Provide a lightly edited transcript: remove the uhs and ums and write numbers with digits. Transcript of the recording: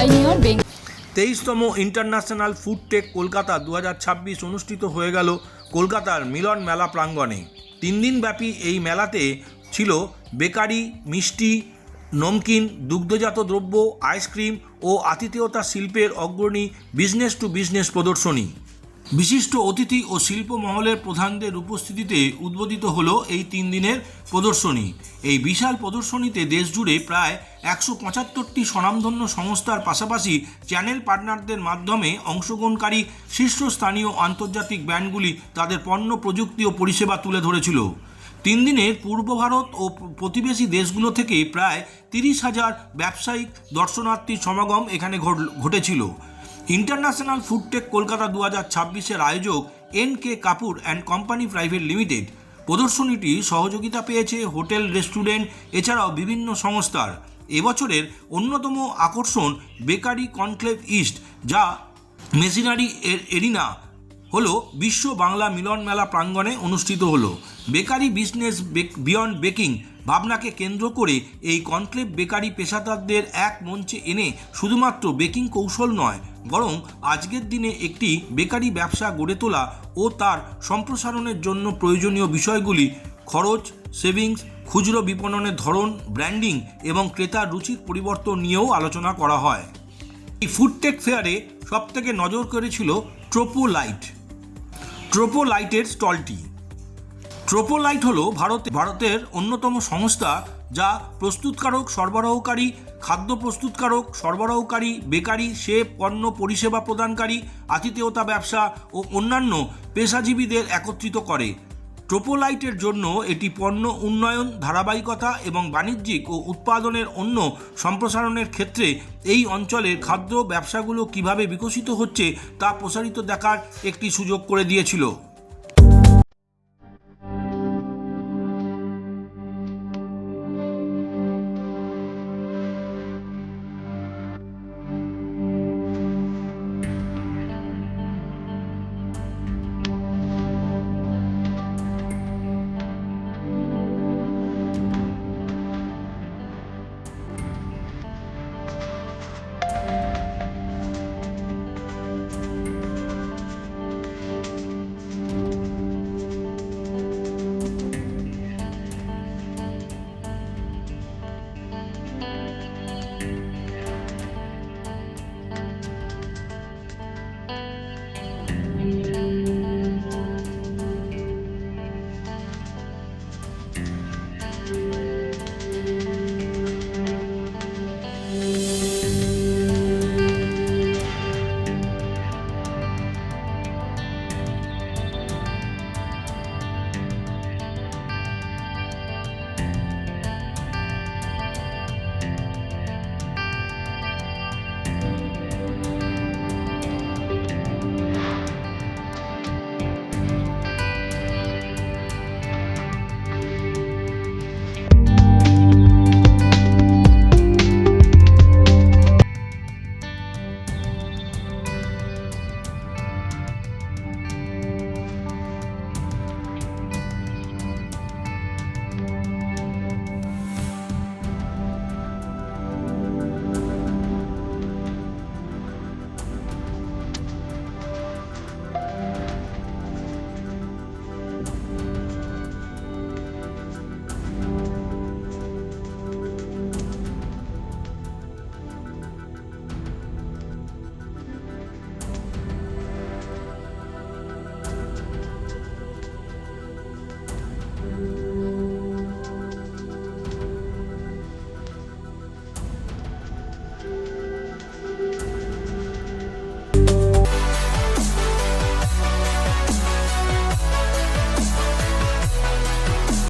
Pioneer Bank. 23তম international food tech Kolkata 2026 অনুষ্ঠিত হয়ে গেল কলকাতার মিলন মেলা প্রাঙ্গণে। 3 দিনব্যাপী এই মেলাতে ছিল বেকারি, মিষ্টি, নমকিন, দুগ্ধজাত দ্রব্য, আইসক্রিম ও আতিথেয়তা শিল্পের অগ্রণী বিজনেস টু বিজনেস প্রদর্শনী। বিশিষ্ট অতিথি ও শিল্প মহলের প্রধানদের উপস্থিতিতে উদ্বোধিত হলো এই 3 দিনের প্রদর্শনী। এই বিশাল প্রদর্শনীতে দেশজুড়ে প্রায় 175টি স্বনামধন্য সংস্থার পাশাপাশি চ্যানেল পার্টনারদের মাধ্যমে অংশগ্রহণকারী শীর্ষস্থানীয় আন্তর্জাতিক ব্র্যান্ডগুলি তাদের পণ্য, প্রযুক্তি ও পরিষেবা তুলে ধরেছিল। 3 দিনের পূর্ব ভারত ও প্রতিবেশী দেশগুলো থেকে প্রায় 30,000 ব্যবসায়িক দর্শনার্থীর সমাগম এখানে ঘটেছিল। ইন্টারন্যাশনাল ফুড টেক কলকাতা 2026-এর আয়োজক NK Kapoor and company private limited. প্রদর্শনীটি সহযোগিতা পেয়েছে হোটেল, রেস্টুরেন্ট এছাড়াও বিভিন্ন সংস্থার। এবছরের অন্যতম আকর্ষণ বেকারি কনক্লেভ ইস্ট, যা মেশিনারি এরিনা হলো বিশ্ব বাংলা মিলন মেলা প্রাঙ্গণে অনুষ্ঠিত হলো। বেকারি বিজনেস বিয়ন্ড বেকিং ভাবনাকে কেন্দ্র করে এই কনক্লেভ বেকারি পেশাদারদের এক মঞ্চে এনে শুধুমাত্র বেকিং কৌশল নয়, বরং আজকের দিনে একটি বেকারি ব্যবসা গড়ে তোলা ও তার সম্প্রসারণের জন্য প্রয়োজনীয় বিষয়গুলি, খরচ, সেভিংস, খুচরো বিপণনের ধরন, ব্র্যান্ডিং এবং ক্রেতার রুচির পরিবর্তন নিয়েও আলোচনা করা হয়। এই ফুডটেক ফেয়ারে সবথেকে নজর কেড়েছিল ট্রোপোলাইটের স্টলটি। ট্রোপোলাইট হলো ভারতের অন্যতম সংস্থা যা প্রস্তুতকারক, সরবরাহকারী, খাদ্য প্রস্তুতকারক, সরবরাহকারী, বেকারি, শেফ, পণ্য পরিষেবা প্রদানকারী, আতিথেয়তা ব্যবসা ও অন্যান্য পেশাজীবীদের একত্রিত করে। ট্রোপোলাইটের জন্য এটি পণ্য উন্নয়ন, ধারাবাহিকতা এবং বাণিজ্যিক ও উৎপাদনের অন্য সম্প্রসারণের ক্ষেত্রে এই অঞ্চলের খাদ্য ব্যবসাগুলো কিভাবে বিকশিত হচ্ছে তা প্রসারিত দেখার একটি সুযোগ করে দিয়েছিল।